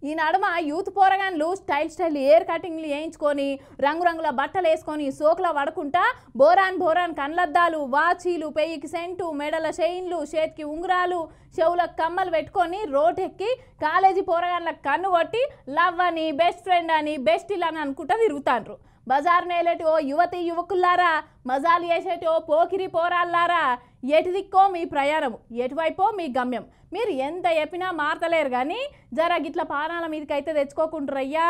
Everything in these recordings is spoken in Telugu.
ఈ నడుమ యూత్ పోరగాన్లు స్టైల్ ఎయిర్ కటింగ్లు వేయించుకొని రంగురంగుల బట్టలు వేసుకొని సోకుల పడుకుంటా బోరాన్ కళ్ళద్దాలు వాచీలు పెయ్యికి సెంటు మెడల చైన్లు చేతికి ఉంగరాలు చెవులకు కమ్మలు పెట్టుకొని రోడ్డెక్కి కాలేజీ పోరగాన్ల కన్ను కొట్టి లవ్ అని బెస్ట్ ఫ్రెండ్ అని బెస్టిల్ అని అనుకుంటా తిరుగుతాండ్రు. బజార్ నేలేటి ఓ యువతి యువకుల్లారా, మజాలు చేసేటి ఓ పోకిరి పోరాళ్ళారా, ఎటు దిక్కో మీ ప్రయాణం, ఎటువైపో మీ గమ్యం. మీరు ఎంత చెప్పినా మారతలేరు కానీ జర గిట్ల పానాల మీదకైతే తెచ్చుకోకుంటురయ్యా.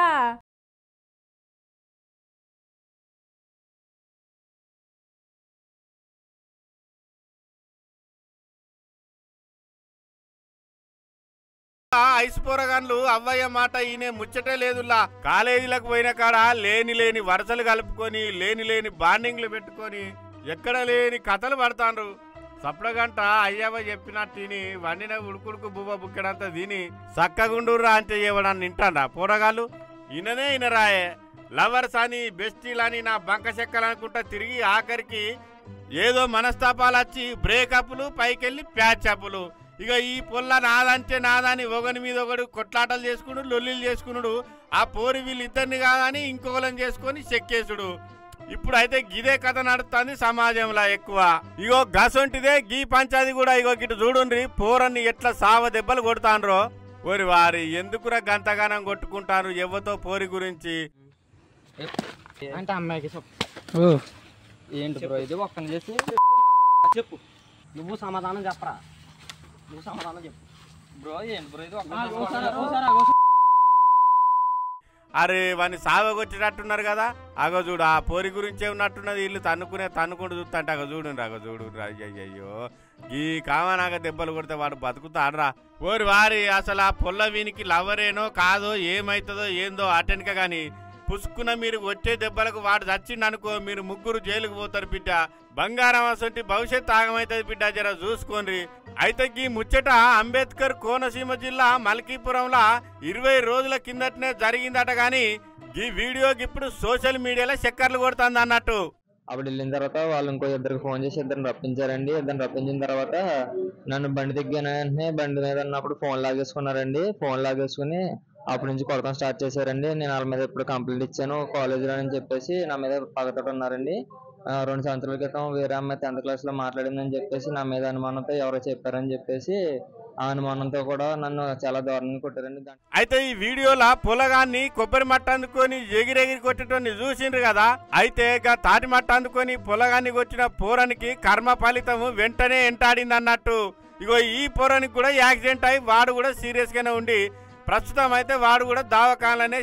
ఐసు పోరగాన్లు అవ్వయ్య మాట ఈయనే ముచ్చటే లేదులా. కాలేజీలకు పోయిన కాడ లేని వరుసలు కలుపుకొని లేని బాండింగ్లు పెట్టుకొని ఎక్కడ లేని కథలు పడతాండ్రు. సప్డగంట అయ్యవ చెప్పినట్టు వండిన ఉడుకుడుకు బువ్వ బుక్కడంతా తిని సక్కగుండూర్రా అంటే ఇవ్వడాన్ని వింటాండా పోరగాళ్ళు? ఇనరాయే లవర్స్ అని బెస్టీలని నా బంక చెక్కలనుకుంటా తిరిగి ఆఖరికి ఏదో మనస్తాపాలు వచ్చి బ్రేకప్లు పైకెళ్ళి ప్యాచప్లు. ఇక ఈ పొల్ల నాదంటే నాదని ఒకని మీద ఒకడు కొట్లాటలు చేసుకున్నాడు, లొల్లిలు చేసుకున్నాడు. ఆ పోరి వీళ్ళిద్దరిని కాదని ఇంకొకరిని చేసుకొని చెక్కేసుడు. ఇప్పుడు అయితే గిదే కథ నడుస్తుంది సమాజంలో ఎక్కువ. ఇగో గసొంటిదే గీ పంచాది కూడా. ఇగో గిటు చూడుండ్రి పోరన్ని ఎట్లా సావ దెబ్బలు కొడతాండ్రో. ఓరి వారి ఎందుకురా గంతగానం కొట్టుకుంటారు ఎవ్వతో పోరి గురించి అంటే అమ్మాయికి ఏంటి బ్రో ఇది ఒక్కని చేసి చెప్పు. నువ్వు సమాధానం చెప్పరా, నువ్వు సమాధానం చెప్పు బ్రో. ఏంటి బ్రో ఇది? అరే వాడిని సావగొచ్చేటట్టున్నారు కదా. అగో చూడు ఆ పోరి గురించే ఉన్నట్టున్నది. వీళ్ళు తన్నుకుంటూ చూస్తుంటే అగో చూడు అయ్యయ్యో ఈ కామనాగా దెబ్బలు కొడితే వాడు బతుకుతాడరా. ఓరి వారి అసలు ఆ పొల్ల వీనికి లవరేనో కాదో ఏమైతుందో ఏందో అటెనక కానీ పుసుకున్న మీరు వచ్చే దెబ్బలకు వాడు చచ్చిండనుకో మీరు ముగ్గురు జైలుకు పోతారు బిడ్డ. బంగారం అసంటి భవిష్యత్తు ఆగమవుతుంది బిడ్డ, జర చూసుకోండి. అయితే ఈ ముచ్చట అంబేద్కర్ కోనసీమ జిల్లా మల్కీపురంలో 20 రోజుల కిందటనే జరిగిందట. కానీ ఈ వీడియోకి ఇప్పుడు సోషల్ మీడియాలో చక్కర్లు కొడుతుంది అన్నట్టు. అప్పుడు వెళ్ళిన తర్వాత వాళ్ళు ఇంకో ఇద్దరికి ఫోన్ చేసి ఇద్దరిని రప్పించారండి. ఇద్దరిని రప్పించిన తర్వాత నన్ను బండి దిగ్గిన వెంటనే బండి మీద ఉన్నప్పుడు ఫోన్ లాగేసుకున్నారండి. ఫోన్ లాగేసుకుని అప్పటి నుంచి కొడతాం స్టార్ట్ చేశారండి. నేను వాళ్ళ మీద ఎప్పుడు కంప్లైంట్ ఇచ్చాను కాలేజీలో అని చెప్పేసి నా మీద పగతోటి ఉన్నారండి. 2 సంవత్సరాల క్రితం వేరే అమ్మాయి 10th క్లాస్ లో మాట్లాడిందని చెప్పేసి నా మీద అనుమానంతో ఎవరో చెప్పారని చెప్పేసి ఆ అనుమానంతో కూడా నన్ను చాలా దారుణంగా కొట్టారండి. అయితే ఈ వీడియోలో పొలగాన్ని కొబ్బరి మట్ట అందుకొని ఎగిరెగిరి కొట్టేటోని చూసిండ్రు కదా. అయితే ఇక తాటి మట్ట అందుకొని పొలగాన్ని కొట్టిన పోరానికి కర్మ ఫలితం వెంటనే ఎంటాడింది అన్నట్టు. ఇగో ఈ పోరానికి కూడా యాక్సిడెంట్ అయి వాడు కూడా సీరియస్ గానే ఉండి ప్రస్తుతం అయితే వాడు కూడా దవాఖానలోనే